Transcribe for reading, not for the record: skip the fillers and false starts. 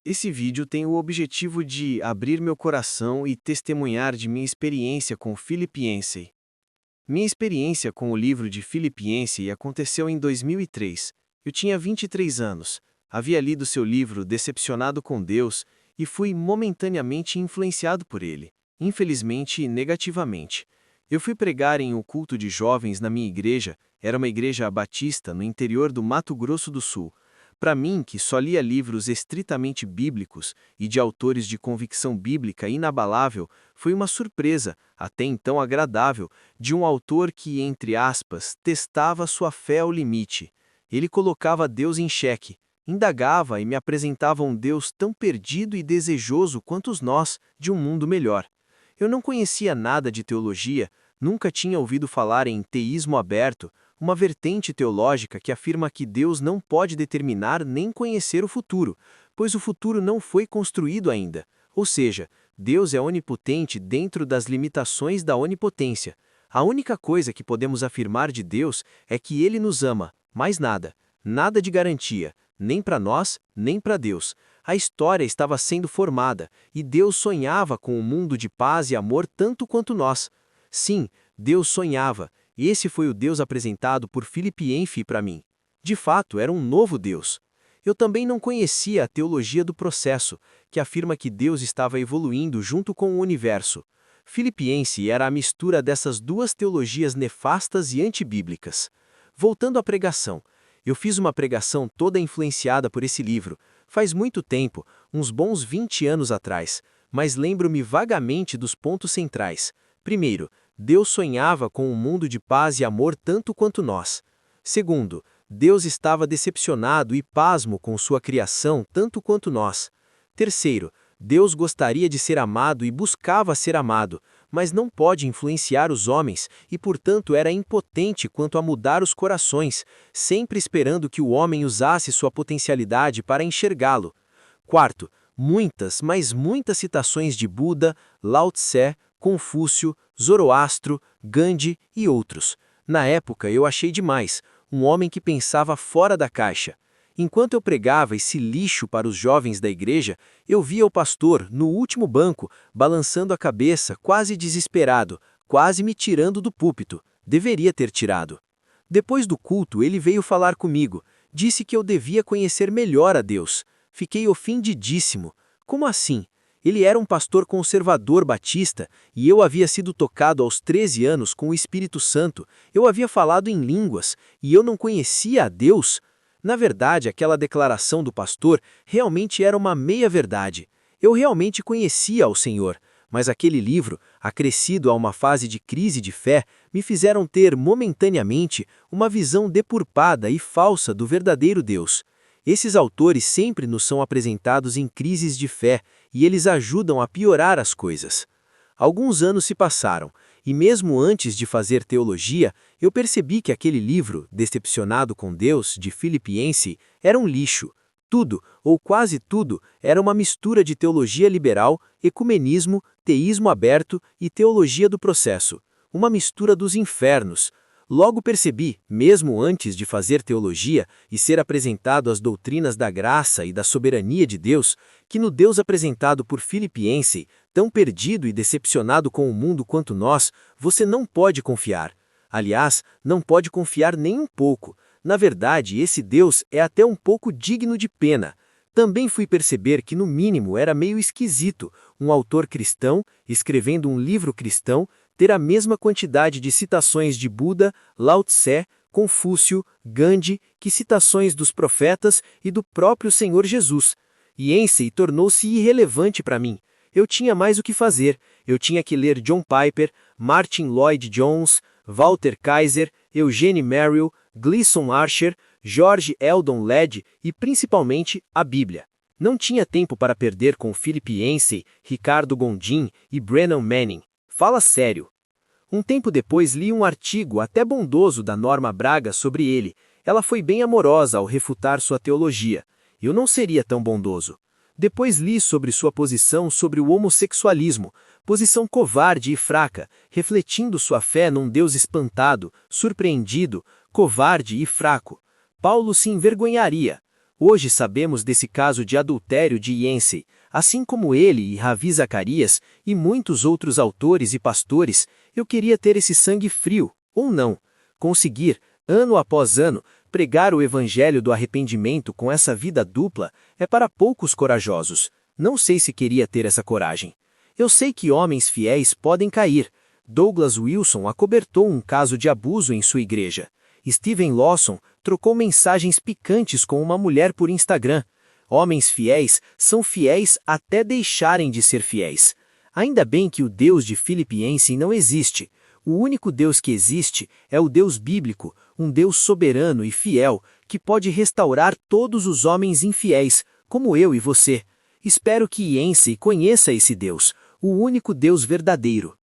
Esse vídeo tem o objetivo de abrir meu coração e testemunhar de minha experiência com Philip Yancey. Minha experiência com o livro de Philip Yancey aconteceu em 2003. Eu tinha 23 anos, havia lido seu livro Decepcionado com Deus e fui momentaneamente influenciado por ele, infelizmente negativamente. Eu fui pregar em um culto de jovens na minha igreja, era uma igreja batista no interior do Mato Grosso do Sul. Para mim, que só lia livros estritamente bíblicos e de autores de convicção bíblica inabalável, foi uma surpresa, até então agradável, de um autor que, entre aspas, testava sua fé ao limite. Ele colocava Deus em xeque, indagava e me apresentava um Deus tão perdido e desejoso quanto os nós de um mundo melhor. Eu não conhecia nada de teologia, nunca tinha ouvido falar em teísmo aberto, uma vertente teológica que afirma que Deus não pode determinar nem conhecer o futuro, pois o futuro não foi construído ainda. Ou seja, Deus é onipotente dentro das limitações da onipotência. A única coisa que podemos afirmar de Deus é que Ele nos ama, mais nada. Nada de garantia, nem para nós, nem para Deus. A história estava sendo formada, e Deus sonhava com um mundo de paz e amor tanto quanto nós. Sim, Deus sonhava, e esse foi o Deus apresentado por Philip Yancey para mim. De fato, era um novo Deus. Eu também não conhecia a teologia do processo, que afirma que Deus estava evoluindo junto com o universo. Philip Yancey era a mistura dessas duas teologias nefastas e antibíblicas. Voltando à pregação, eu fiz uma pregação toda influenciada por esse livro, faz muito tempo, uns bons 20 anos atrás, mas lembro-me vagamente dos pontos centrais. Primeiro, Deus sonhava com um mundo de paz e amor tanto quanto nós. Segundo, Deus estava decepcionado e pasmo com sua criação tanto quanto nós. Terceiro, Deus gostaria de ser amado e buscava ser amado, mas não pode influenciar os homens e, portanto, era impotente quanto a mudar os corações, sempre esperando que o homem usasse sua potencialidade para enxergá-lo. Quarto, muitas, mas muitas citações de Buda, Lao Tse, Confúcio, Zoroastro, Gandhi e outros. Na época eu achei demais, um homem que pensava fora da caixa. Enquanto eu pregava esse lixo para os jovens da igreja, eu via o pastor, no último banco, balançando a cabeça, quase desesperado, quase me tirando do púlpito. Deveria ter tirado. Depois do culto, ele veio falar comigo. Disse que eu devia conhecer melhor a Deus. Fiquei ofendidíssimo. Como assim? Ele era um pastor conservador batista e eu havia sido tocado aos 13 anos com o Espírito Santo. Eu havia falado em línguas e eu não conhecia a Deus. Na verdade, aquela declaração do pastor realmente era uma meia-verdade. Eu realmente conhecia ao Senhor, mas aquele livro, acrescido a uma fase de crise de fé, me fizeram ter momentaneamente uma visão deturpada e falsa do verdadeiro Deus. Esses autores sempre nos são apresentados em crises de fé e eles ajudam a piorar as coisas. Alguns anos se passaram, e mesmo antes de fazer teologia, eu percebi que aquele livro, Decepcionado com Deus, de Philip Yancey, era um lixo. Tudo, ou quase tudo, era uma mistura de teologia liberal, ecumenismo, teísmo aberto e teologia do processo. Uma mistura dos infernos. Logo percebi, mesmo antes de fazer teologia e ser apresentado às doutrinas da graça e da soberania de Deus, que no Deus apresentado por Philip Yancey, tão perdido e decepcionado com o mundo quanto nós, você não pode confiar. Aliás, não pode confiar nem um pouco. Na verdade, esse Deus é até um pouco digno de pena. Também fui perceber que, no mínimo, era meio esquisito um autor cristão, escrevendo um livro cristão, ter a mesma quantidade de citações de Buda, Lao Tse, Confúcio, Gandhi, que citações dos profetas e do próprio Senhor Jesus. Yancey tornou-se irrelevante para mim. Eu tinha mais o que fazer. Eu tinha que ler John Piper, Martin Lloyd Jones, Walter Kaiser, Eugene Merrill, Gleason Archer, George Eldon Ladd e, principalmente, a Bíblia. Não tinha tempo para perder com Philip Yancey, Ricardo Gondim e Brennan Manning. Fala sério. Um tempo depois li um artigo até bondoso da Norma Braga sobre ele. Ela foi bem amorosa ao refutar sua teologia. Eu não seria tão bondoso. Depois li sobre sua posição sobre o homossexualismo, posição covarde e fraca, refletindo sua fé num Deus espantado, surpreendido, covarde e fraco. Paulo se envergonharia. Hoje sabemos desse caso de adultério de Yancey, assim como ele e Ravi Zacarias e muitos outros autores e pastores. Eu queria ter esse sangue frio, ou não, conseguir, ano após ano, pregar o evangelho do arrependimento com essa vida dupla é para poucos corajosos. Não sei se queria ter essa coragem. Eu sei que homens fiéis podem cair. Douglas Wilson acobertou um caso de abuso em sua igreja. Steven Lawson trocou mensagens picantes com uma mulher por Instagram. Homens fiéis são fiéis até deixarem de ser fiéis. Ainda bem que o Deus de Filipenses não existe. O único Deus que existe é o Deus bíblico, um Deus soberano e fiel, que pode restaurar todos os homens infiéis, como eu e você. Espero que Yancey conheça esse Deus, o único Deus verdadeiro.